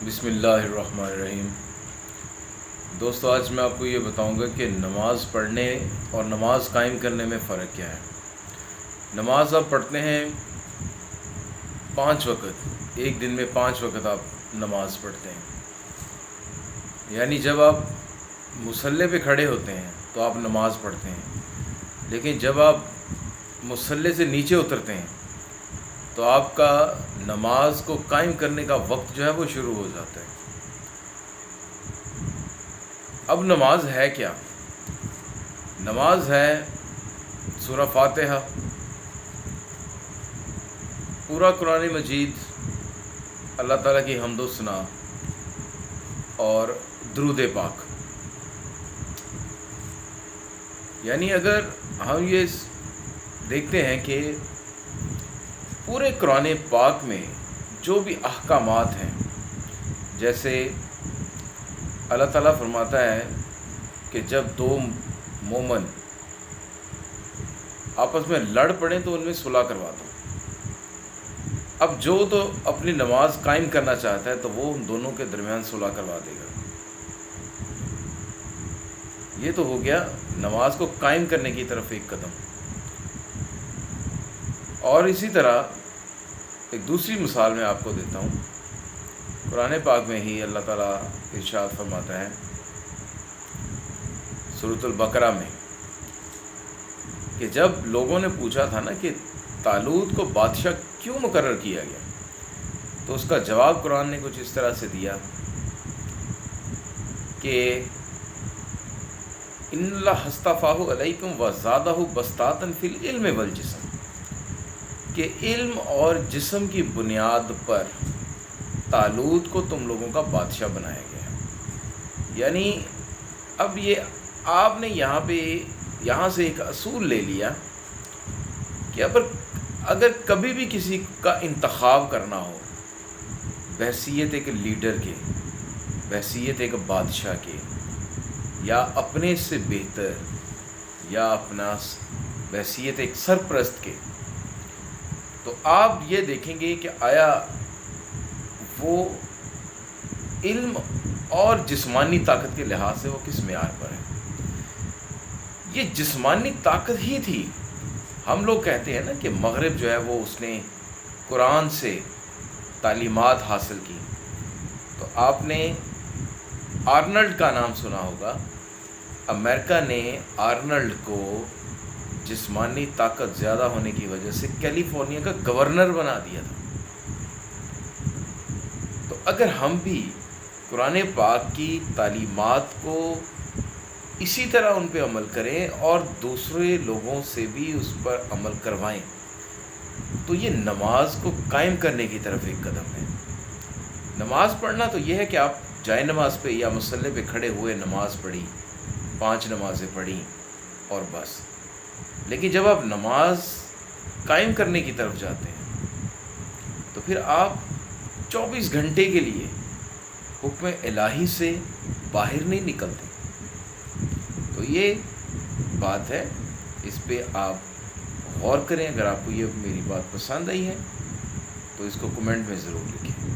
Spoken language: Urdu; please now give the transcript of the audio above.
بسم اللہ الرحمن الرحیم۔ دوستو، آج میں آپ کو یہ بتاؤں گا کہ نماز پڑھنے اور نماز قائم کرنے میں فرق کیا ہے۔ نماز آپ پڑھتے ہیں 5 وقت، ایک دن میں 5 وقت آپ نماز پڑھتے ہیں، یعنی جب آپ مصلی پہ کھڑے ہوتے ہیں تو آپ نماز پڑھتے ہیں، لیکن جب آپ مصلی سے نیچے اترتے ہیں تو آپ کا نماز کو قائم کرنے کا وقت جو ہے وہ شروع ہو جاتا ہے۔ اب نماز ہے کیا؟ نماز ہے سورہ فاتحہ، پورا قرآن مجید، اللہ تعالیٰ کی حمد و ثنا اور درود پاک۔ یعنی اگر ہم یہ دیکھتے ہیں کہ پورے قرآن پاک میں جو بھی احکامات ہیں، جیسے اللہ تعالیٰ فرماتا ہے کہ جب دو مومن آپس میں لڑ پڑیں تو ان میں صلح کروا دو۔ اب جو تو اپنی نماز قائم کرنا چاہتا ہے تو وہ ان دونوں کے درمیان صلح کروا دے گا۔ یہ تو ہو گیا نماز کو قائم کرنے کی طرف ایک قدم۔ اور اسی طرح ایک دوسری مثال میں آپ کو دیتا ہوں، قرآن پاک میں ہی اللہ تعالیٰ ارشاد فرماتا ہے سورۃ البقرہ میں کہ جب لوگوں نے پوچھا تھا نا کہ طالوت کو بادشاہ کیوں مقرر کیا گیا، تو اس کا جواب قرآن نے کچھ اس طرح سے دیا کہ ان اللہ اصطفاہ علیکم وزادہ بسطاۃ فی العلم والجسم، کہ علم اور جسم کی بنیاد پر طالوت کو تم لوگوں کا بادشاہ بنایا گیا۔ یعنی اب یہ آپ نے یہاں سے ایک اصول لے لیا کہ اگر کبھی بھی کسی کا انتخاب کرنا ہو بحیثیت ایک لیڈر کے، بحیثیت ایک بادشاہ کے، یا اپنے سے بہتر، یا اپنا بحیثیت ایک سرپرست کے، تو آپ یہ دیکھیں گے کہ آیا وہ علم اور جسمانی طاقت کے لحاظ سے وہ کس معیار پر ہے۔ یہ جسمانی طاقت ہی تھی۔ ہم لوگ کہتے ہیں نا کہ مغرب جو ہے وہ اس نے قرآن سے تعلیمات حاصل کی، تو آپ نے آرنلڈ کا نام سنا ہوگا۔ امریکہ نے آرنلڈ کو جسمانی طاقت زیادہ ہونے کی وجہ سے کیلیفورنیا کا گورنر بنا دیا تھا۔ تو اگر ہم بھی قرآن پاک کی تعلیمات کو اسی طرح ان پہ عمل کریں اور دوسرے لوگوں سے بھی اس پر عمل کروائیں، تو یہ نماز کو قائم کرنے کی طرف ایک قدم ہے۔ نماز پڑھنا تو یہ ہے کہ آپ جائے نماز پہ یا مصلی پہ کھڑے ہوئے نماز پڑھی، 5 نمازیں پڑھی اور بس۔ لیکن جب آپ نماز قائم کرنے کی طرف جاتے ہیں تو پھر آپ 24 گھنٹے کے لیے حکم الہی سے باہر نہیں نکلتے۔ تو یہ بات ہے، اس پہ آپ غور کریں۔ اگر آپ کو یہ میری بات پسند آئی ہے تو اس کو کمنٹ میں ضرور لکھیں۔